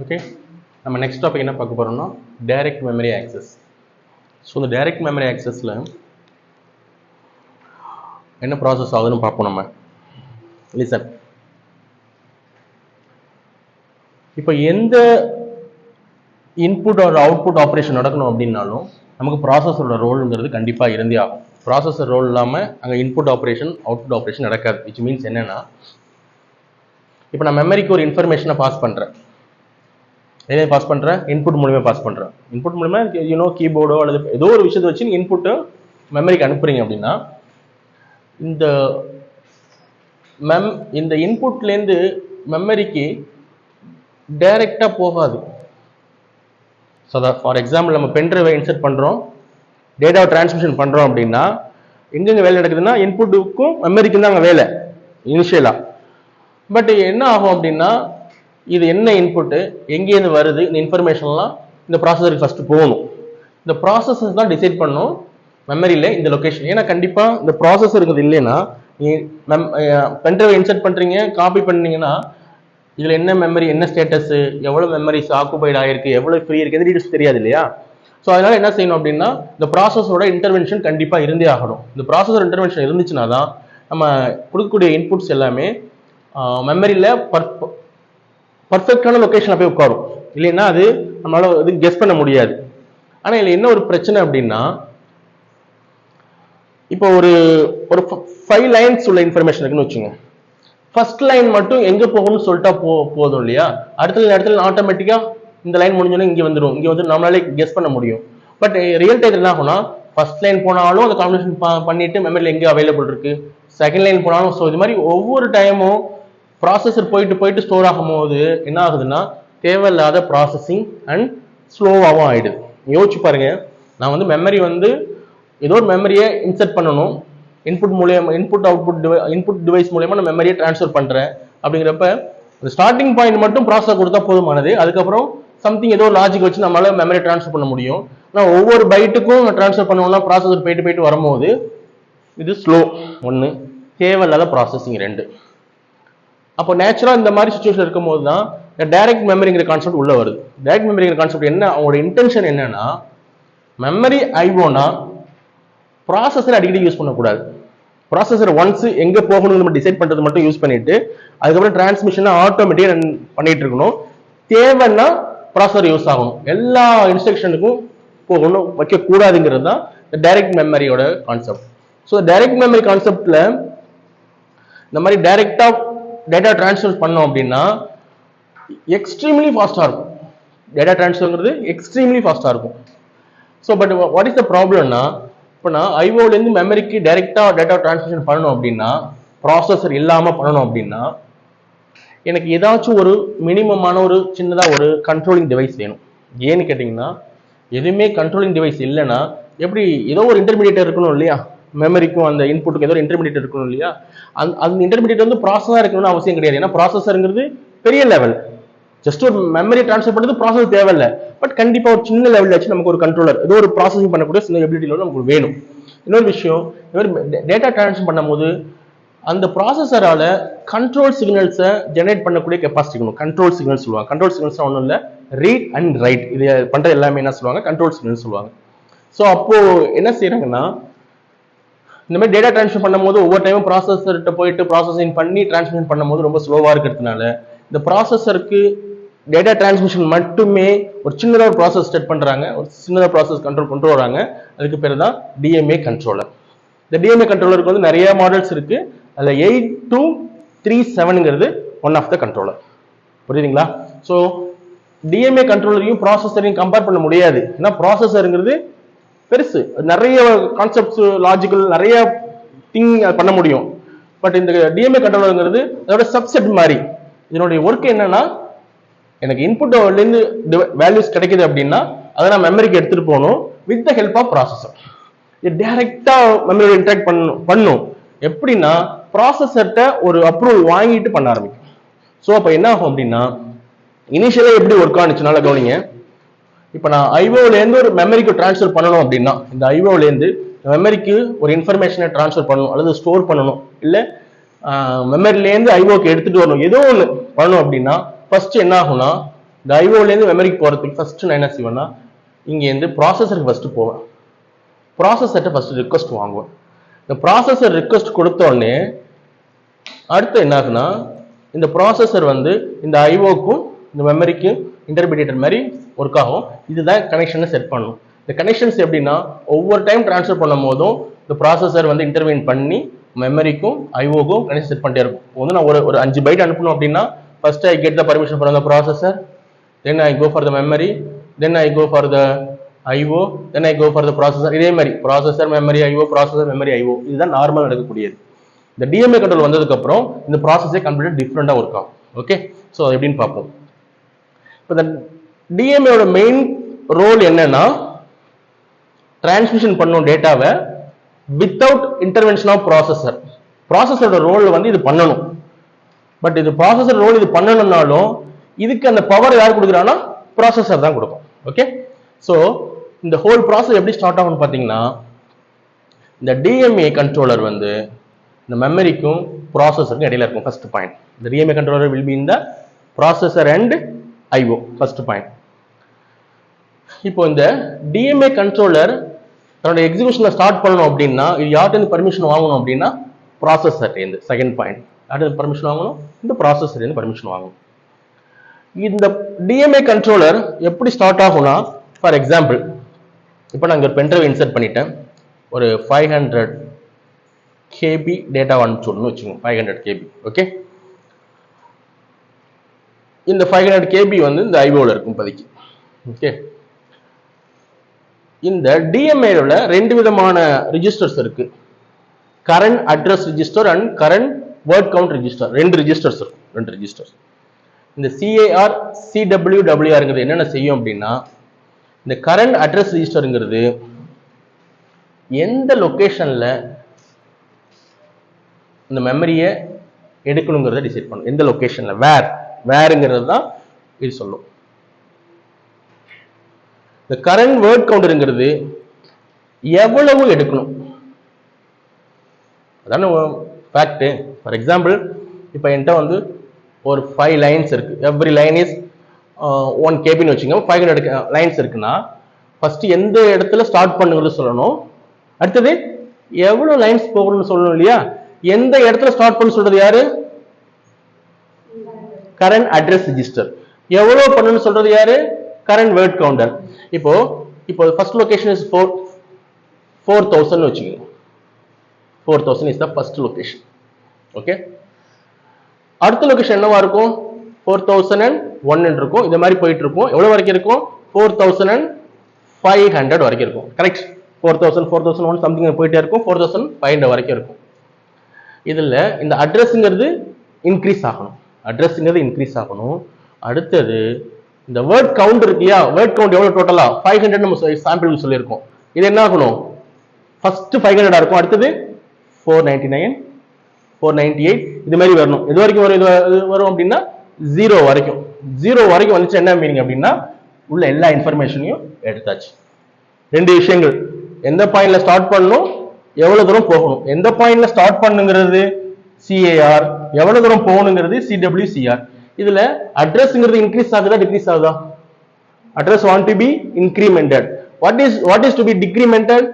Okay, நம்ம next topic என்ன பார்க்க போகிறோம்னா டைரக்ட் மெமரி ஆக்சஸ். ஸோ இந்த டைரக்ட் மெமரி ஆக்சஸில் என்ன ப்ராசஸ் ஆகுதுன்னு பார்ப்போம். நம்ம லிசன். இப்போ எந்த இன்புட் ஒரு அவுட்புட் ஆப்ரேஷன் நடக்கணும் அப்படின்னாலும் நமக்கு ப்ராசஸரோட ரோலுங்கிறது கண்டிப்பாக இருந்தே ஆகும். ப்ராசஸர் ரோல் இல்லாமல் அங்கே இன்புட் ஆப்ரேஷன் அவுட்புட் ஆப்ரேஷன் நடக்காது. விச் மீன்ஸ் என்னென்னா, இப்போ நான் மெமரிக்கு ஒரு இன்ஃபர்மேஷனை பாஸ் பண்ணுறேன். எதை பாஸ் பண்ணுறேன்? இன்புட் மூலியமாக பாஸ் பண்ணுறேன். இன்புட் மூலியமாக கீபோர்டோ அல்லது ஏதோ ஒரு விஷயத்தை வச்சு இன்புட்டை மெமரிக்கு அனுப்புறீங்க அப்படின்னா, இந்த இன்புட்லேருந்து மெமரிக்கு டைரெக்டாக போகாது. ஸோ ஃபார் எக்ஸாம்பிள், நம்ம பென்ட்ரைவை இன்சர்ட் பண்ணுறோம், டேட்டாவை டிரான்ஸ்மிஷன் பண்ணுறோம் அப்படின்னா எங்கெங்கே வேலை நடக்குதுன்னா இன்புட்டுக்கும் மெமரிக்கும் தான் அங்கே வேலை இனிஷியலாக. பட் என்ன ஆகும் அப்படின்னா, இது என்ன இன்புட்டு, எங்கேருந்து வருது, இந்த இன்ஃபர்மேஷன்லாம் இந்த ப்ராசஸருக்கு ஃபஸ்ட்டு போகணும். இந்த ப்ராசஸஸ் தான் டிசைட் பண்ணும் மெமரியில் இந்த லொக்கேஷன். ஏன்னா கண்டிப்பாக இந்த ப்ராசஸர் இருக்குது இல்லைன்னா, பென்ட்ரைவை இன்சர்ட் பண்ணுறீங்க, காப்பி பண்ணீங்கன்னா இதில் என்ன மெமரி, என்ன ஸ்டேட்டஸு, எவ்வளோ மெமரிஸ் ஆக்குபைட் ஆகிருக்கு, எவ்வளோ ஃப்ரீ இருக்குது, எது டீட்டெயில்ஸ் தெரியாது இல்லையா. ஸோ அதனால் என்ன செய்யணும் அப்படின்னா, இந்த ப்ராசஸரோட இன்டர்வென்ஷன் கண்டிப்பாக இருந்தே ஆகணும். இந்த ப்ராசஸர் இன்டர்வென்ஷன் இருந்துச்சுன்னா தான் நம்ம கொடுக்கக்கூடிய இன்புட்ஸ் எல்லாமே மெமரியில் பர்ஃபெக்டான லொக்கேஷனில் போய் உட்காரும். இல்லைன்னா அது நம்மளால இது கெஸ் பண்ண முடியாது. ஆனால் இதில் என்ன ஒரு பிரச்சனை அப்படின்னா, இப்போ ஒரு 5 லைன்ஸ் உள்ள இன்ஃபர்மேஷன் இருக்குன்னு வச்சுங்க. ஃபர்ஸ்ட் லைன் மட்டும் எங்கே போகணும்னு சொல்லிட்டா போதும் இல்லையா. அடுத்த இடத்துல ஆட்டோமேட்டிக்காக இந்த லைன் முடிஞ்சோன்னா இங்கே வந்துடும். இங்கே வந்து நம்மளாலே கெஸ் பண்ண முடியும். பட் ரியல் டைம் என்ன ஆகும்னா, ஃபர்ஸ்ட் லைன் போனாலும் அந்த காம்பினேஷன் பண்ணிட்டு மெமரியில் எங்கே அவைலபிள் இருக்கு, செகண்ட் லைன் போனாலும். ஸோ இது மாதிரி ஒவ்வொரு டைமும் ப்ராசஸர் போயிட்டு ஸ்டோர் ஆகும் போது என்ன ஆகுதுன்னா, தேவையில்லாத ப்ராசஸிங் அண்ட் ஸ்லோவாகவும் ஆயிடுது. யோசிச்சு பாருங்க, நான் வந்து மெமரி வந்து ஏதோ ஒரு மெமரியை இன்சர்ட் பண்ணணும், இன்புட் டிவைஸ் மூலயமா நான் மெமரியை டிரான்ஸ்ஃபர் பண்றேன். அப்படிங்கிறப்ப ஸ்டார்டிங் பாயிண்ட் மட்டும் ப்ராசஸர் கொடுத்தா போதுமானது. அதுக்கப்புறம் சம்திங் ஏதோ லாஜிக் வச்சு நம்மளால மெமரி டிரான்ஸ்ஃபர் பண்ண முடியும். ஆனால் ஒவ்வொரு பைட்டுக்கும் டிரான்ஸ்ஃபர் பண்ணணும்னா ப்ராசஸர் போயிட்டு வரும்போது இது ஸ்லோ. ஒன்று, தேவையில்லாத ப்ராசஸிங். 2, அப்போ நேச்சுரலாக இந்த மாதிரி சுச்சுவேஷன் இருக்கும்போது தான் டைரக்ட் மெமரிங்கிற கான்செப்ட் உள்ள வருது. டைரக்ட் மெமரிங்கிற கான்செப்ட் என்ன, அவங்களோட இன்டென்ஷன் என்னன்னா, மெமரி ஐவோனா ப்ராசஸர் அடிக்கடி யூஸ் பண்ணக்கூடாது. ப்ராசஸர் ஒன்ஸ் எங்கே போகணும்னு நம்ம டிசைட் பண்ணுறது மட்டும் யூஸ் பண்ணிட்டு அதுக்கப்புறம் டிரான்ஸ்மிஷனை ஆட்டோமேட்டிக்காக பண்ணிட்டு இருக்கணும். தேவைன்னா ப்ராசஸர் யூஸ் ஆகணும். எல்லா இன்ஸ்ட்ரக்ஷனுக்கும் போகணும் வைக்கக்கூடாதுங்கிறது தான் டைரக்ட் மெமரியோட கான்செப்ட். ஸோ டைரக்ட் மெமரி கான்செப்ட்ல இந்த மாதிரி டைரக்டா டேட்டா டிரான்ஸ்ஃபர் பண்ணோம் அப்படின்னா எக்ஸ்ட்ரீம்லி ஃபாஸ்டா இருக்கும். டேட்டா டிரான்ஸ்ஃபர்ங்கிறது எக்ஸ்ட்ரீம்லி ஃபாஸ்டா இருக்கும். So but what is the ப்ராப்ளம்னா, இப்போ நான் ஐஓலேருந்து மெமரிக்கு டைரக்டா டேட்டா டிரான்ஸ்மிஷன் பண்ணணும் அப்படின்னா, ப்ராசஸர் இல்லாமல் பண்ணணும் அப்படின்னா, எனக்கு ஏதாச்சும் ஒரு மினிமமான ஒரு சின்னதாக ஒரு கண்ட்ரோலிங் டிவைஸ் வேணும். ஏன்னு கேட்டிங்கன்னா, எதுவுமே கண்ட்ரோலிங் டிவைஸ் இல்லைன்னா எப்படி, ஏதோ ஒரு இன்டர்மீடியேட்டர் இருக்கணும் இல்லையா, மெமரிக்கும் அந்த இன்புட்டுக்கும் ஏதோ ஒரு இன்டர்மீடியேட் இருக்கணும் இல்லையா. அந்த இன்டர்மீடியேட் வந்து ப்ராசஸாக இருக்கணும்னு அவசியம் கிடையாது. ஏன்னா ப்ராசஸருங்கிறது பெரிய லெவல், ஜஸ்ட் ஒரு மெமரி டிரான்ஸ்ஃபர் பண்ணுறது ப்ராசஸ் தேவையில்லை. பட் கண்டிப்பாக ஒரு சின்ன லெவலில் வச்சு நமக்கு ஒரு கண்ட்ரோலர், ஏதோ ஒரு ப்ராசஸிங் பண்ணக்கூடிய சின்ன எபிலிட்டியில் நமக்கு வேணும். இன்னொரு விஷயம், டேட்டா டிரான்ஸ்ஃபர் பண்ணும்போது அந்த ப்ராசஸரால கண்ட்ரோல் சிக்னல்ஸை ஜெனரேட் பண்ணக்கூடிய கெப்பாசிட்டி இருக்கணும். கண்ட்ரோல் சிக்னல்ஸ் சொல்லுவாங்க. கண்ட்ரோல் சிக்னல்ஸ் ஒன்றும் இல்லை, ரீட் அண்ட் ரைட். இது பண்ணுற எல்லாமே என்ன சொல்லுவாங்க, கண்ட்ரோல் சிக்னல்ஸ் சொல்லுவாங்க. ஸோ அப்போ என்ன செய்யறாங்கன்னா, இந்த மாதிரி டேட்டா டிரான்ஸ்ஃபர் பண்ணும்போது ஒவ்வொரு டைமும் ப்ராசஸர்கிட்ட போயிட்டு ப்ராசஸிங் பண்ணி டிரான்ஸ்மிஷன் பண்ணும்போது ரொம்ப ஸ்லோவாக இருக்கிறதுனால இந்த ப்ராசஸருக்கு டேட்டா டிரான்ஸ்மிஷன் மட்டுமே ஒரு சின்னதாக ப்ராசஸ் ஸ்டார்ட் பண்ணுறாங்க, ஒரு சின்னதாக ப்ராசஸ் கொண்டு வராங்க. அதுக்கு பேர் தான் டிஎம்ஏ கண்ட்ரோலர். இந்த டிஎம்ஏ கண்ட்ரோலருக்கு வந்து நிறைய மாடல்ஸ் இருக்கு. அதில் 8237ங்கிறது ஒன் ஆஃப் த கண்ட்ரோலர். புரியுதுங்களா? ஸோ டிஎம்ஏ கண்ட்ரோலரையும் ப்ராசஸரையும் கம்பேர் பண்ண முடியாது. ஏன்னா ப்ராசஸருங்கிறது பெருசு, நிறைய கான்செப்ட்ஸ், லாஜிக்கல், நிறைய திங் பண்ண முடியும். பட் இந்த டிஎம்ஏ கண்ட்ரோலருங்கிறது அதோட சப்செட் மாதிரி. இதனுடைய ஒர்க் என்னன்னா, எனக்கு இன்புட்லேருந்து வேல்யூஸ் கிடைக்குது அப்படின்னா அதை நான் மெமரிக்கு எடுத்துட்டு போகணும் with the help of processor. இது டைரக்டா மெமரியோட இன்டராக்ட் பண்ணும். எப்படின்னா, ப்ராசஸர்கிட்ட ஒரு அப்ரூவல் வாங்கிட்டு பண்ண ஆரம்பிக்கும். ஸோ அப்போ என்ன ஆகும் அப்படின்னா, இனிஷியலாக எப்படி ஒர்க் ஆனிச்சுனால கவனிங்க. இப்போ நான் ஐஓலேருந்து ஒரு மெமரிக்கு டிரான்ஸ்ஃபர் பண்ணணும் அப்படின்னா, இந்த ஐஓலேருந்து மெமரிக்கு ஒரு இன்ஃபர்மேஷனை டிரான்ஸ்ஃபர் பண்ணணும் அல்லது ஸ்டோர் பண்ணணும், இல்லை மெமரிலேருந்து ஐஓக்கு எடுத்துட்டு வரணும், ஏதோ ஒன்று பண்ணணும் அப்படின்னா ஃபர்ஸ்ட் என்ன ஆகும்னா, இந்த ஐஓலேருந்து மெமரிக்கு போகிறதுக்கு ஃபர்ஸ்ட் நான் என்ன செய்வேன்னா இங்கேருந்து ப்ராசஸருக்கு ஃபர்ஸ்ட் போவேன். ப்ராசஸர்கிட்ட ஃபர்ஸ்ட் ரிக்வஸ்ட் வாங்குவேன். இந்த ப்ராசஸர் ரிக்வஸ்ட் கொடுத்தோடனே அடுத்து என்ன ஆகுனா இந்த ப்ராசஸர் வந்து இந்த ஐஓக்கும் இந்த மெமரிக்கும் இன்டர்மீடியேட்டர் மாதிரி ஒர்க் ஆகும். இதுதான் கனெக்ஷனை செட் பண்ணணும். இந்த கனெக்ஷன்ஸ் எப்படின்னா ஒவ்வொரு டைம் ட்ரான்ஸ்ஃபர் பண்ணும் போதும் இந்த ப்ராசஸர் வந்து இன்டர்வீன் பண்ணி மெமரிக்கும் ஐஓக்கும் கனெக்ஷன் செட் பண்ணிட்டே இருக்கும். வந்து நான் ஒரு 5 பைட் அனுப்பணும் அப்படின்னா first I get the permission for the processor, then I go for the memory, then I go for the IO, then I go for the processor. இதே மாதிரி processor memory IO, processor memory IO, இதுதான் normal நடக்கக்கூடியது. இந்த DMA control வந்ததுக்கு அப்புறம் இந்த ப்ராசஸே கம்ப்ளீட்டா டிஃப்ரெண்டா ஒர்க் ஆகும். ஓகே, ஸோ அது எப்படின்னு பார்ப்போம். இப்போ இந்த டிஎம்ஏவோட மெயின் ரோல் என்னன்னா டிரான்ஸ்மிஷன் பண்ணும் டேட்டாவை வித்தவுட் இன்டர்வென்ஷன் ஆஃப் ப்ராசஸர். ப்ராசஸரோட ரோல் வந்து இது பண்ணணும். பட் இது ப்ராசஸர் ரோல் இது பண்ணணும்னாலும் இதுக்கு அந்த பவர் யார் கொடுக்குறான்னா ப்ராசஸர் தான் கொடுக்கும். ஓகே, ஸோ இந்த ஹோல் ப்ராசஸ் எப்படி ஸ்டார்ட் ஆகும்னு பார்த்தீங்கன்னா இந்த டிஎம்ஏ கண்ட்ரோலர் வந்து இந்த மெமரிக்கும் ப்ராசஸருக்கும் இடையில இருக்கும். ஃபர்ஸ்ட் பாயிண்ட், இந்த DMA controller will be in the processor and IO. First point. இப்போ இந்த டிஎம்ஏ கண்ட்ரோலர் தன்னோட எக்ஸிகியூஷனை ஸ்டார்ட் பண்ணணும் அப்படின்னா இது யார்கிட்ட பர்மிஷன் வாங்கணும் அப்படின்னா ப்ராசஸர் இருந்து. செகண்ட் பாயிண்ட், யார்கிட்ட பர்மிஷன் வாங்கணும்? இந்த ப்ராசஸர் இருந்து பர்மிஷன் வாங்கணும். இந்த டிஎம்ஏ கண்ட்ரோலர் எப்படி ஸ்டார்ட் ஆகும்னா ஃபார் எக்ஸாம்பிள் இப்போ நான் ஒரு பென்ட்ரைவ் இன்சர்ட் பண்ணிட்டேன். ஒரு 500 KB டேட்டா அனுப்பிச்சுடணும்னு வச்சுக்கோங்க. 500 KB. ஓகே, இந்த 500 KB வந்து இந்த ஐஓல இருக்கும் இப்போதைக்கு. ஓகே, இந்த டிஎம்ஏல 2 விதமான ரெஜிஸ்டர்ஸ் இருக்கு. Current address register and current word count register. 2 registers இருக்கும். 2 ரெஜிஸ்டர்ஸ். இந்த CAR CWWRங்கிறது என்னென்ன செய்யும் அப்படின்னா இந்த கரண்ட் அட்ரஸ் ரெஜிஸ்டருங்கிறது எந்த லொகேஷன்ல இந்த மெமரியை எடுக்கணுங்கிறத டிசைட் பண்ணும். எந்த லொகேஷன்ல வேர்ங்கிறது தான் இது சொல்லும். இந்த கரண்ட் வேர்ட் கவுண்டருங்கிறது எவ்வளவு எடுக்கணும் அதான ஃபேக்ட். ஃபார் எக்ஸாம்பிள் இப்போ என்கிட்ட வந்து ஒரு 5 லைன்ஸ் இருக்கு. எவ்ரி லைன் இஸ் 1 KBன்னு வச்சுக்கோங்க. 500 லைன்ஸ் இருக்குன்னா ஃபர்ஸ்ட் எந்த இடத்துல ஸ்டார்ட் பண்ணுங்கிறது சொல்லணும். அடுத்தது எவ்வளவு லைன்ஸ் போகணும்னு சொல்லணும் இல்லையா? எந்த இடத்துல ஸ்டார்ட் பண்ண சொல்றது யாரு? Current address register. எவ்வளவு பண்ணணும்னு சொல்றது யாரு? Current word counter. இப்போ ஃபர்ஸ்ட் லொகேஷன் இஸ் 4000 வச்சுக்கோங்க. 4000 is the first location. Okay, அடுத்த லொகேஷன் என்னவா இருக்கும்? 4001 இருக்கும். இந்த மாதிரி போயிட்டு இருக்கும். எவ்வளவு வரைக்கும் இருக்கும்? 4500 வரைக்கும் இருக்கும். கரெக்ட். 4000 4001 சம்திங் போயிட்டே இருக்கும். 4500 வரைக்கும் இருக்கும். இதுல இந்த அட்ரஸ்ங்கிறது இன்க்ரீஸ் ஆகணும். அடுத்தது இந்த வேர்ட் கவுண்ட் இருக்கு இல்லையா? வேர்ட் கவுண்ட் எவ்வளவு டோட்டலா 500 நம்ம சாம்பிள் சொல்லியிருக்கோம். இது என்ன ஆகணும்? ஃபர்ஸ்ட் 500 இருக்கும். அடுத்தது 499 498 இது மாதிரி வரணும். இது வரைக்கும் வரும் அப்படின்னா 0 வரைக்கும். 0 வரைக்கும் வந்துச்சு என்ன மீனிங் அப்படின்னா உள்ள எல்லா இன்ஃபர்மேஷனையும் எடுத்தாச்சு. 2 விஷயங்கள், எந்த பாயிண்ட்ல ஸ்டார்ட் பண்ணணும், எவ்வளவு தூரம் போகணும். எந்த பாயிண்ட்ல ஸ்டார்ட் பண்ணுங்கிறது CAR, எவ்வளவு தூரம் போகணுங்கிறது CWCR. இதுல அட்ரஸ்ங்கிறது இன்க்ரீஸ் ஆகுதா டிக்ரீஸ் ஆகுதா? Address want to be incremented. What is to be decremented?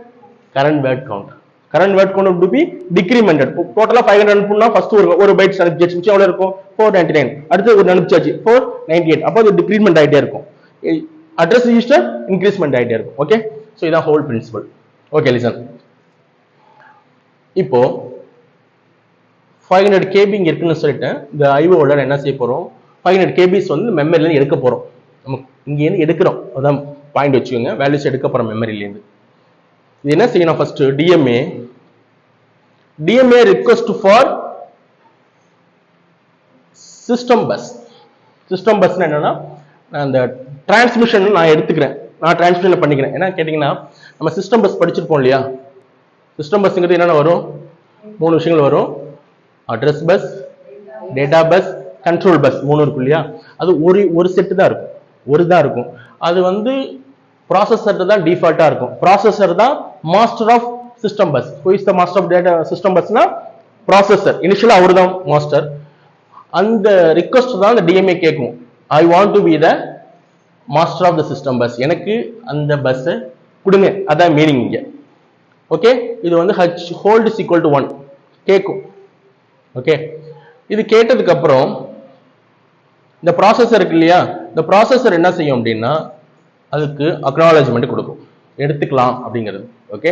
Current word count. Current word count to be decremented. டோட்டலா 500 அனுப்புனா ஃபர்ஸ்ட் ஒரு பைட்ஸ் அனுப்பிச்சு எவ்வளவு இருக்கும்? 499. அடுத்து ஒரு அனுப்பிச்சாச்சு 498. அப்போ அது டிக்ரிமெண்ட் ஆயிட்டே இருக்கும். அட்ரஸ் ரெஜிஸ்டர் இன்க்ரீஸ்மெண்ட் ஆயிட்டே இருக்கும். ஓகே, சோ இதான் ஹோல் பிரின்சிபல். Okay, listen. இப்போ 500 KB இங்க இருக்குன்னு சொல்லிட்டேன். இந்த ஐஓல என்ன செய்ய போறோம்? 500 KBs வந்து மெமரியில இருந்து எடுக்க போறோம். நம்ம இங்க இருந்து எடுக்கிறோம். அதான் பாயிண்ட் வச்சுக்கோங்க. வேல்யூஸ் எடுக்க போறோம் மெமரியில இருந்து. இது என்ன செய்யணும்? First DMA request for system bus. System பஸ்னா என்னன்னா அந்த டிரான்ஸ்மிஷன் நான் எடுத்துக்கிறேன். நான் டிரான்ஸ்மிஷன் பண்ணிக்கிறேன். என்ன கேட்டீங்கன்னா நம்ம சிஸ்டம் பஸ் படிச்சிருப்போம் இல்லையா? சிஸ்டம் பஸ்ங்கிறது என்னென்ன வரும்? 3 விஷயங்கள் வரும். Address bus, data bus, control bus. 3 இருக்கும் இல்லையா? அது ஒரு செட் தான் இருக்கும். அது வந்து ப்ராசஸர் தான் டிஃபால்ட்டா இருக்கும். ப்ராசஸர் தான் master of system bus. Who is the master of data system பஸ்னா ப்ராசஸர். இனிஷியலா அவர் தான் மாஸ்டர். அந்த ரிக்வெஸ்ட் தான் அந்த டிஎம்ஏ கேட்கும். I want to be the master of the system bus, எனக்கு அந்த பஸ்ஸை கொடுங்க, அதான் மீனிங் இங்க. ஓகே, இது வந்து H hold is equal to 1 கேட்கும். ஓகே, இது கேட்டதுக்கு அப்புறம் இந்த ப்ராசஸர் இருக்கு இல்லையா, இந்த ப்ராசஸர் என்ன செய்யும் அப்படின்னா அதுக்கு அக்னாலஜ்மெண்ட் கொடுக்கும், எடுத்துக்கலாம் அப்படிங்கிறது. ஓகே,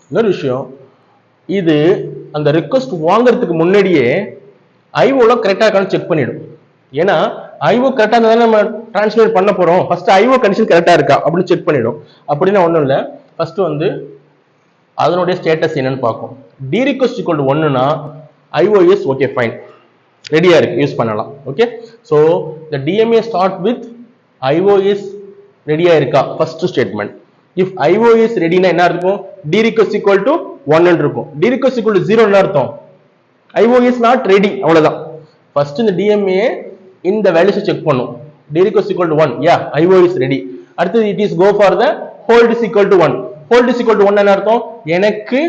இன்னொரு விஷயம், இது அந்த ரிக்வஸ்ட் வாங்குறதுக்கு முன்னாடியே ஐஓல கரெக்டா இருக்கான்னு செக் பண்ணிடும். ஏன்னா ஐஓ கரெக்டா இருந்தா நம்ம டிரான்ஸ்லேட் பண்ண போறோம், ஃபர்ஸ்ட் ஐஓ கண்டிஷன் கரெக்டா இருக்கா அப்படின்னு செக் பண்ணிடும். அப்படின்னா ஒன்றும் இல்லை, ஃபர்ஸ்ட் வந்து அதனுடைய ஸ்டேட்டஸ் என்னன்னு பார்க்கும். டி ரிக்வஸ்ட் ஈக்குவல் டு 1னா ஐஓஎஸ் ஓகே ஃபைன், ரெடியா இருக்கு, யூஸ் பண்ணலாம். Okay, so the DMA start with IOS ரெடியா இருக்கா ஃபர்ஸ்ட் ஸ்டேட்மெண்ட். இஃப் ஐஓஎஸ் ரெடினா என்ன இருக்கும், டி ரிக்வஸ்ட் ஈக்குவல் டு 1 இருக்கும். டி ரிக்வஸ்ட் ஈக்குவல் டு 0 என்ன அர்த்தம், ஐஓஎஸ் நாட் ரெடி, அவ்வளவுதான். ஃபர்ஸ்ட் இந்த டிஎம்ஏ இந்த வேல்யூஸ் செக் பண்ணும். D request equal to 1, yeah IOS ready. அடுத்து it is go for the hold is equal to 1. Hold is equal to 1 என்ன அர்த்தம், எனக்கு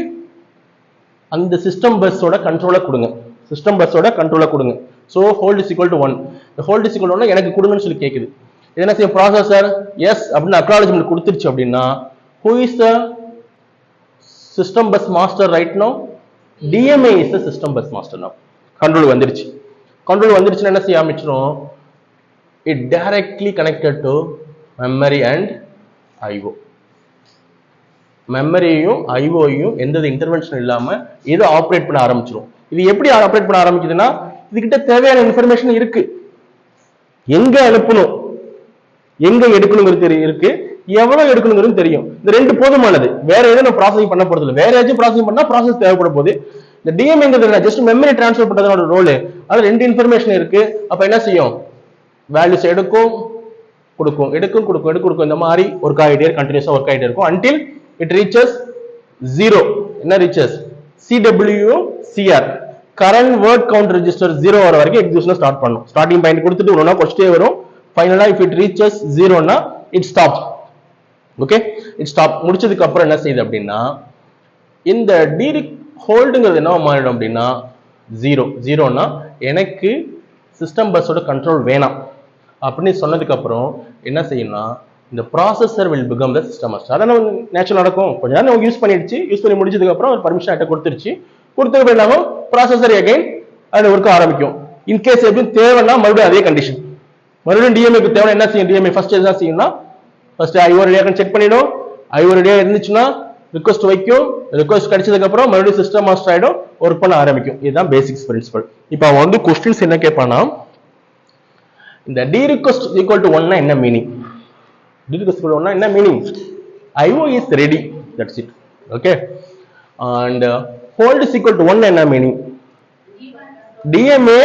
அந்த சிஸ்டம் பஸ்ஸோட கண்ட்ரோலை கொடுங்க, சிஸ்டம் பஸ்ஸோட கண்ட்ரோலை கொடுங்க. So hold is equal to 1. Hold is equal to 1 எனக்கு கொடுங்கன்னு சொல்லி கேட்குது. இது என்ன செய்யும், ப்ராசஸர் எஸ் அப்படின்னு அக்னாலஜ்மெண்ட் கொடுத்துருச்சு அப்படின்னா who is the system bus master right no, DMA is the system bus master no. Control வந்துருச்சு. கண்ட்ரோல் வந்துருச்சுன்னா என்ன செய்ய ஆரம்பிச்சிடும், it directly connected to memory and IO. மெமரியும் ஐஓயும் எந்த இன்டர்வென்ஷன் இல்லாம இது ஆப்ரேட் பண்ண ஆரம்பிச்சிடும். இது எப்படி ஆப்ரேட் பண்ண ஆரம்பிக்குதுன்னா, இதுகிட்ட தேவையான இன்ஃபர்மேஷன் இருக்கு, எங்க அனுப்பணும் எங்க எடுக்கணுங்கிறது இருக்கு, எவ்வளவு எடுக்கணுங்கிறது தெரியும். இந்த ரெண்டு போதுமானது, வேற எதுவும் நம்ம ப்ராசஸிங் பண்ண போறது இல்லை. வேற ஏதாச்சும் ப்ராசஸிங் பண்ணா ப்ராசஸ் தேவைப்பட போகுது. இந்த டிஎம்ஏங்கிறது ஜஸ்ட் மெமரி டிரான்ஸ்ஃபர் பண்றதோட ரோல். அதுல ரெண்டு இன்ஃபர்மேஷன் இருக்கு. அப்ப என்ன செய்யும், வேல்யூஸ் எடுக்கும் கொடுக்கும், எடுக்கும் கொடுக்கும், எடுக்கும் கொடுக்கும், இந்த மாதிரி ஒர்க் ஆகிட்டே கண்டினியூஸா ஒர்க் ஆகிட்டே இருக்கும் until it reaches 0. என்ன reaches, CW CR current word count register 0 வர வரைக்கும் எக்ஸிகியூஷன் ஸ்டார்ட் பண்ணும். ஸ்டார்டிங் பாயிண்ட் கொடுத்துட்டு ஒண்ணா கொஸ்டியே வரும். ஃபைனலா if it reaches 0 னா it stops. Okay, it stop. முடிச்சதுக்கு அப்புறம் என்ன செய்யுது அப்படின்னா, இந்த டி ஹோல்டுங்கிறது என்ன மாறிடும் அப்படின்னா 0. 0னா எனக்கு சிஸ்டம் பஸ்ஸோட கண்ட்ரோல் வேணாம் அப்படின்னு சொன்னதுக்கு அப்புறம் என்ன செய்யணும்னா, இந்த processor will become the system master. அதான் நேச்சுரல் நடக்கும். கொஞ்ச நேரம் யூஸ் பண்ணிடுச்சு, யூஸ் பண்ணி முடிச்சதுக்கு அப்புறம் பர்மிஷன் ஆட்ட கொடுத்துருச்சு. கொடுத்தது போயிடாம ப்ராசஸர் அகைன் அது ஒர்க் ஆரம்பிக்கும். இன்கேஸ் எப்படி தேவைன்னா மறுபடியும் அதே கண்டிஷன், மறுபடியும் டிஎம்ஏக்கு தேவை என்ன செய்யும், டிஎம்ஏ ஃபர்ஸ்ட் என்ன செய்யும்னா, ஃபர்ஸ்ட் ஐஓ ரெடியாக செக் பண்ணிடும். ஐஓ ரெடியாக இருந்துச்சுன்னா ரிக்வஸ்ட் வைக்கும். ரிக்வஸ்ட் கிடைச்சதுக்கு அப்புறம் மறுபடியும் சிஸ்டம் மாஸ்டர் ஆயிடும், ஒர்க் பண்ண ஆரம்பிக்கும். இதுதான் பேசிக்ஸ் பிரின்சிபல். இப்போ அவன் வந்து கொஸ்டின்ஸ் என்ன கேட்பானா, இந்த டி ரிக்வஸ்ட் ஈக்குவல் டு 1 என்ன meaning, D request equal to 1 என்ன meaning, IO is ready, that's it. Okay, and hold is equal to 1 என்ன meaning, DMA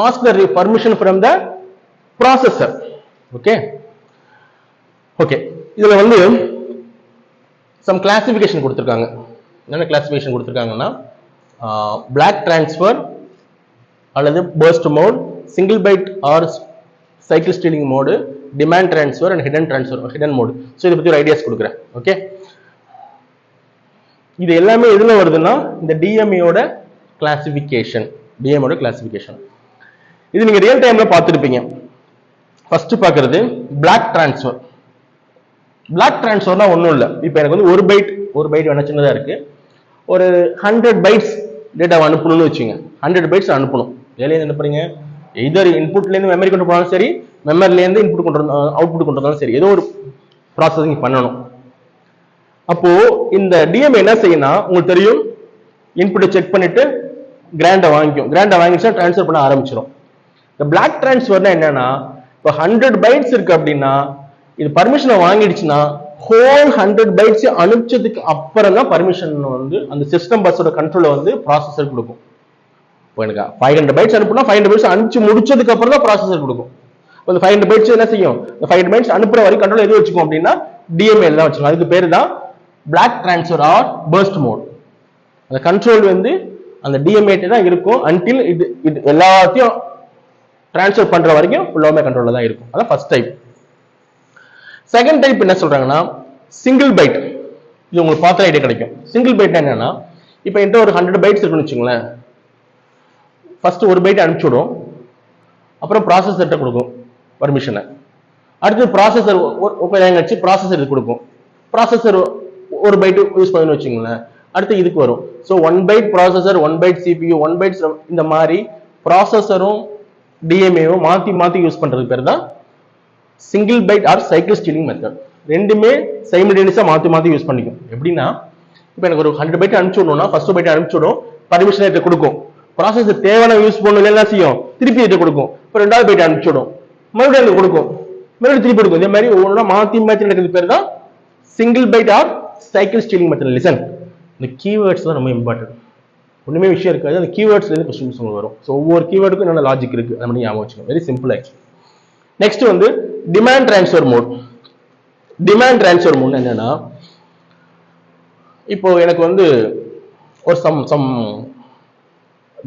ask the permission from the processor. Okay okay, இதுல வந்து some classification கொடுத்திருக்காங்க. என்ன classification கொடுத்திருக்காங்கன்னா, black transfer அல்லது burst mode, single byte or cycle stealing mode, demand transfer and hidden transfer, hidden mode. So இத பத்தி ஒரு ideas கொடுக்கிறேன். ஓகே, இது எல்லாமே எதுல வருதுன்னா இந்த டிஎம்ஏயோட கிளாசிஃபிகேஷன். டிஎம்ஏயோட கிளாசிஃபிகேஷன் இது நீங்க ரியல் டைம்ல பார்த்துருப்பீங்க. ஃபர்ஸ்ட் பார்க்கிறது பிளாக் டிரான்ஸ்ஃபர். பிளாக் டிரான்ஸ்ஃபர்னா ஒன்றும் இல்லை, இப்போ எனக்கு வந்து ஒரு பைட் வேணா சின்னதாக இருக்கு, ஒரு 100 பைட்ஸ் டேட்டாவை அனுப்பணும்னு வச்சுங்க. 100 பைட்ஸ் அனுப்பணும். வேலையை அனுப்புறீங்க, எதர் இன்புட்லேருந்து மெமரி கொண்டு போனாலும் சரி, மெமரிலேருந்து இன்புட் கொண்டு அவுட்புட் கொண்டு வந்தாலும் சரி, ஏதோ ஒரு ப்ராசஸிங் பண்ணணும். அப்போ இந்த டிஎம்ஏ என்ன செய்யணும், உங்களுக்கு தெரியும், இன்புட்டை செக் பண்ணிட்டு கிராண்டை வாங்கிக்கும். கிராண்டை வாங்கிச்சுன்னா டிரான்ஸ்ஃபர் பண்ண ஆரம்பிச்சிடும். இந்த பிளாக் டிரான்ஸ்ஃபர்னா என்னன்னா, இப்போ 100 பைட்ஸ் இருக்கு அப்படின்னா இது பர்மிஷனை வாங்கிடுச்சுன்னா ஹோல் 100 பைட்ஸ் அனுப்பிச்சதுக்கு அப்புறம் தான் பர்மிஷன் வந்து அந்த சிஸ்டம் பஸ்ஸோட கண்ட்ரோலை வந்து ப்ராசஸர் கொடுக்கும். இப்போ எனக்கு 500 பைட்ஸ் அனுப்புனா 500 பைட்ஸ் அனுப்பிச்சு முடிச்சதுக்கு அப்புறம் தான் ப்ராசஸர் கொடுக்கும். இப்போ இந்த 500 பைட்ஸ் என்ன செய்யும், இந்த 500 பைட்ஸ் அனுப்புற வரைக்கும் கண்ட்ரோல் எது வச்சுக்கும் அப்படின்னா டிஎம்ஏ தான் வச்சுக்கணும். அதுக்கு பேரு தான் block transfer or burst mode. அந்த கண்ட்ரோல் வந்து அந்த டிஎம்ஏ தான் இருக்கும் until இது எல்லாத்தையும் டிரான்ஸ்ஃபர் பண்ற வரைக்கும் ஃபுல்லாமே கண்ட்ரோல்ல தான் இருக்கும். அதான் ஃபர்ஸ்ட் டைப். செகண்ட் டைப் என்ன சொல்றாங்கன்னா சிங்கிள் பைட். இது உங்களுக்கு பார்த்த ஐடியா கிடைக்கும். சிங்கிள் பைட் என்னன்னா, இப்போ என்கிட்ட ஒரு 100 பைட்ஸ் இருக்குன்னு வச்சுங்களேன். ஃபர்ஸ்ட் ஒரு பைட் அனுப்பிச்சுடும், அப்புறம் ப்ராசஸர்ட்ட கொடுக்கும் பர்மிஷனை. அடுத்து ப்ராசஸர் வச்சு ப்ராசஸர் இது கொடுக்கும். ப்ராசஸர் ஒரு பைட் யூஸ் பண்ணணும்னு வச்சுங்களேன். அடுத்து இதுக்கு வரும். So 1 byte processor, 1 byte CPU, 1 byte இந்த மாதிரி ப்ராசஸரும் டிஎம்ஏவும் மாத்தி மாத்தி யூஸ் பண்றது பேர் தான் single byte or cycle stealing method. ரெண்டுமே சைமல்டேனியஸா மாத்தி மாத்தி யூஸ் பண்ணிக்கும். எப்படின்னா இப்போ எனக்கு ஒரு 100 பைட் அனுப்பிச்சு விடணும்னா ஃபர்ஸ்ட் பைட் அனுப்பிச்சு விடும், பர்மிஷன் இதை கொடுக்கும். ப்ராசஸர் தேவையான யூஸ் பண்ணணும் என்ன செய்யும், திருப்பி இதை கொடுக்கும். இப்போ 2வது பைட் அனுப்பிச்சு விடும், மறுபடியும் எனக்கு கொடுக்கும், மறுபடியும் திருப்பி கொடுக்கும். இதே மாதிரி ஒவ்வொன்றா மாத்தி மாத்தி நடக்கிறது பேர் தான் single byte or cycle stealing method. Listen, இந்த கீவேர்ட்ஸ் தான் ரொம்ப இம்பார்ட்டன்ட். ஒண்ணுமே விஷயம் இருக்காது, அந்த கீவேர்ட்ஸ்ல இருந்து கொஸ்டின்ஸ் வரும். ஸோ ஒவ்வொரு கீவேர்டுக்கும் என்னென்ன லாஜிக் இருக்கு அதை மட்டும் ஞாபகம் வச்சுக்கோங்க. Very simple actually. நெக்ஸ்ட் வந்து demand transfer mode. Demand transfer mode என்னன்னா, இப்போ எனக்கு வந்து ஒரு சம்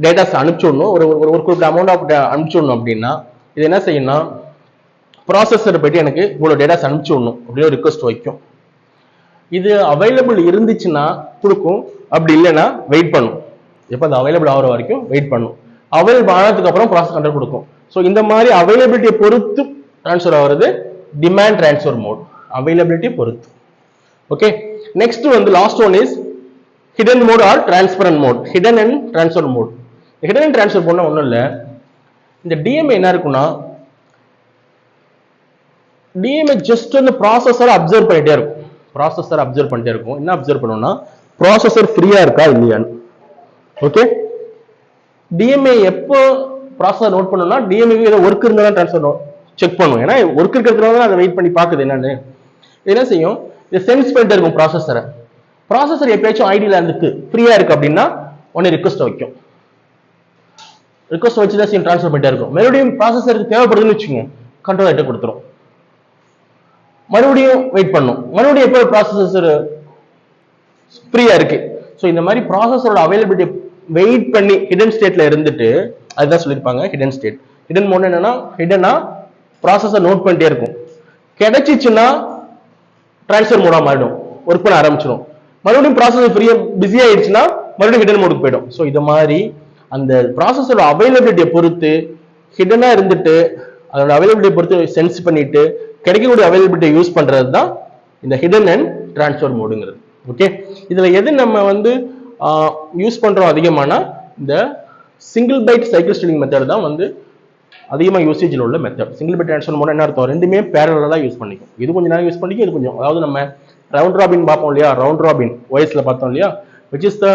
டேட்டாஸ் அனுப்பிச்சு விடணும், ஒரு குறிப்பிட்ட அமௌண்ட் ஆஃப் அனுப்பிச்சு விடணும் அப்படின்னா இது என்ன செய்யணும்னா ப்ராசஸர் போயிட்டு எனக்கு இவ்வளோ டேட்டாஸ் அனுப்பிச்சு விடணும் அப்படின்னு ஒரு ரிக்வஸ்ட் வைக்கும். இது அவைலபிள் இருந்துச்சுன்னா கொடுக்கும், அப்படி இல்லைன்னா வெயிட் பண்ணும். எப்போ அது அவைலபிள் ஆகிற வரைக்கும் வெயிட் பண்ணும். அவைலபிள் ஆனதுக்கு அப்புறம் ப்ராசஸ் கண்ட்ரோல் கொடுக்கும். ஸோ இந்த மாதிரி அவைலபிலிட்டியை பொறுத்து டிரான்ஸ்ஃபர் ஆகிறது டிமாண்ட் டிரான்ஸ்ஃபர் மோட், அவைலபிலிட்டி பொறுத்து. ஓகே, நெக்ஸ்ட் வந்து last one is hidden mode or transparent mode. Hidden and transfer mode. Hidden and transfer மோட்னா ஒன்றும் இல்லை, இந்த டிஎம்ஏ என்ன இருக்குன்னா டிஎம்ஏ ஜஸ்ட் வந்து ப்ராசஸரை அப்சர்வ் பண்ணிட்டே இருக்கும். ப்ராசஸர் அப்சர்வ் பண்ணிட்டே இருக்கும். என்ன அப்சர்வ் பண்ணும்னா ப்ராசஸர் ஃப்ரீயா இருக்கா இல்லையான்னு. ஓகே, டிஎம்ஏ எப்போ ப்ராசஸர் நோட் பண்ணணும்னா டிஎம்ஏ ஏதோ ஒர்க் இருந்தாலும் டிரான்ஸ்ஃபர் செக் பண்ணும். ஏன்னா ஒர்க் இருக்கிறதுனால தான் அதை வெயிட் பண்ணி பார்க்குது என்னன்னு. என்ன செய்யும், இதை சென்ஸ் பண்ணிட்டு இருக்கும் ப்ராசஸரை. ப்ராசஸர் எப்பயாச்சும் ஐடியில் இருந்துக்கு ஃப்ரீயா இருக்கு அப்படின்னா உடனே ரிக்வஸ்ட் வைக்கும். ரிக்வஸ்ட் வச்சு தான் செய்யும், டிரான்ஸ்ஃபர் பண்ணிட்டே இருக்கும். மறுபடியும் ப்ராசஸருக்கு தேவைப்படுதுன்னு வச்சுங்க, கண்ட்ரோல் ஆகிட்ட கொடுத்துரும். மறுபடியும் வெயிட் பண்ணும், மறுபடியும் எப்போ ப்ராசஸர் ஃப்ரீயா இருக்கு. ஸோ இந்த மாதிரி ப்ராசஸரோட அவைலபிலிட்டி வெயிட் பண்ணி ஹிடன் ஸ்டேட்ல இருந்துட்டு அதுதான் சொல்லியிருப்பாங்க ஹிடன் ஸ்டேட். ஹிடன் மோட் என்னன்னா ஹிடனா ப்ராசஸர் நோட் பண்ணிட்டே இருக்கும். கிடைச்சிச்சுன்னா டிரான்ஸ்ஃபர் மோடா மாறிடும், ஒர்க் பண்ண ஆரம்பிச்சிடும். மறுபடியும் ப்ராசஸர் ஃப்ரீயா பிஸி ஆயிடுச்சுன்னா மறுபடியும் ஹிடன் மோடுக்கு போயிடும். ஸோ இது மாதிரி அந்த ப்ராசஸரோட அவைலபிலிட்டியை பொறுத்து ஹிடனா இருந்துட்டு அதோட அவைலபிலிட்டியை பொறுத்து சென்ஸ் பண்ணிட்டு கிடைக்கக்கூடிய அவைலபிலிட்டியை யூஸ் பண்றது தான் இந்த ஹிடன் அண்ட் டிரான்ஸ்ஃபர் மோடுங்கிறது. ஓகே, இதுல எது நம்ம வந்து யூஸ் பண்றோம் அதிகமானா இந்த single byte cycle stealing method தான் வந்து அதிகமாக யூசேஜில் உள்ள method. Single byte transfer mode என்ன அர்த்தம், ரெண்டுமே பேரலா யூஸ் பண்ணிக்கும். இது கொஞ்சம் நேரம் யூஸ் பண்ணிக்கும், இது கொஞ்சம், அதாவது நம்ம ரவுண்ட் ராபின் பார்ப்போம் இல்லையா, ரவுண்ட் ராபின் OSல பார்த்தோம் இல்லையா, which is the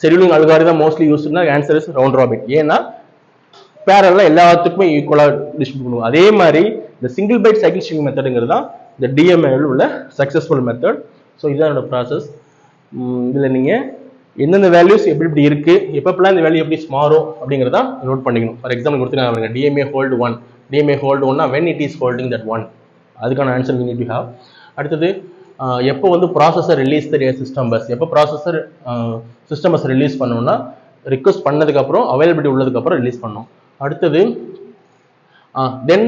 scheduling algorithm mostly யூஸ்ட்னா ஆன்சர் இஸ் ரவுண்ட் ராபின். ஏன்னா பேரலா எல்லாத்துக்குமே ஈக்குவலா டிஸ்ட்ரிபியூட் பண்ணுவோம். அதே மாதிரி இந்த சிங்கிள் பைட் சைக்கிள் ஸ்டீலிங் மெத்தடுங்கிறது தான் இந்த டிஎம்ஏல உள்ள சக்சஸ்ஃபுல் மெத்தட். ஸோ இதுதான் என்னோட ப்ராசஸ். இதில் நீங்கள் எந்தெந்த வேல்யூஸ் எப்படி எப்படி இருக்கு, எப்பப்பெல்லாம் இந்த வேல்யூ எப்படி மாறும் அப்படிங்கிறத நோட் பண்ணிக்கணும். ஃபார் எக்ஸாம்பிள் கொடுத்துருக்காங்க டிஎம்ஏ ஹோல்டு 1, டிஎம்ஏ ஹோல்டு 1னா when it is holding that 1, அதுக்கான answer we need to have. அடுத்தது எப்போ வந்து processor release the system bus, எப்போ ப்ராசஸர் சிஸ்டம் பஸ் ரிலீஸ் பண்ணணும்னா ரிக்வஸ்ட் பண்ணதுக்கு அப்புறம் அவைலபிலிட்டி உள்ளதுக்கு அப்புறம் ரிலீஸ் பண்ணணும். அடுத்தது then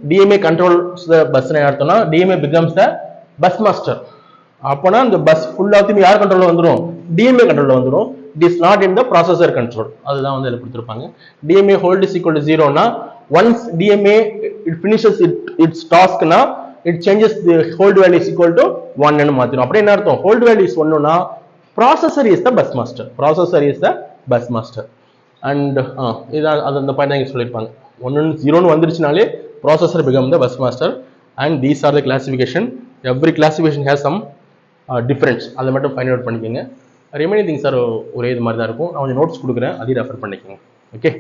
DMA controls the bus அர்த்தம்னா DMA becomes the bus master. அப்போனா இந்த பஸ் ஃபுல்லாத்தையும் யார் கண்ட்ரோல்ல வந்துடும், டிஎம்ஏ கண்ட்ரோல்ல வந்துடும். It is not in the processor control. அதுதான் வந்து இதில் கொடுத்துருப்பாங்க. DMA hold is equal to 0னா once DMA it finishes its டாஸ்க்னா it changes the hold value is equal to 1 ன்னு மாத்திரும். அப்படியே என்ன அர்த்தம், ஹோல்ட் வேல்யூ இஸ் 1னா processor is the bus master, processor is the bus master. And இதான் அது அந்த பாயிண்ட் தான் சொல்லியிருப்பாங்க. 1 0ன்னு வந்துருச்சுனாலே processor become the bus master. And these are the classification. Every classification has some difference, அதை மட்டும் ஃபைண்ட் அவுட் பண்ணிக்கோங்க. ரிமைனிங் திங்ஸ் ஆர் ஒரே இது மாதிரி தான் இருக்கும். நான் கொஞ்சம் நோட்ஸ் கொடுக்குறேன், அதையும் ரெஃபர் பண்ணிக்கோங்க. ஓகே.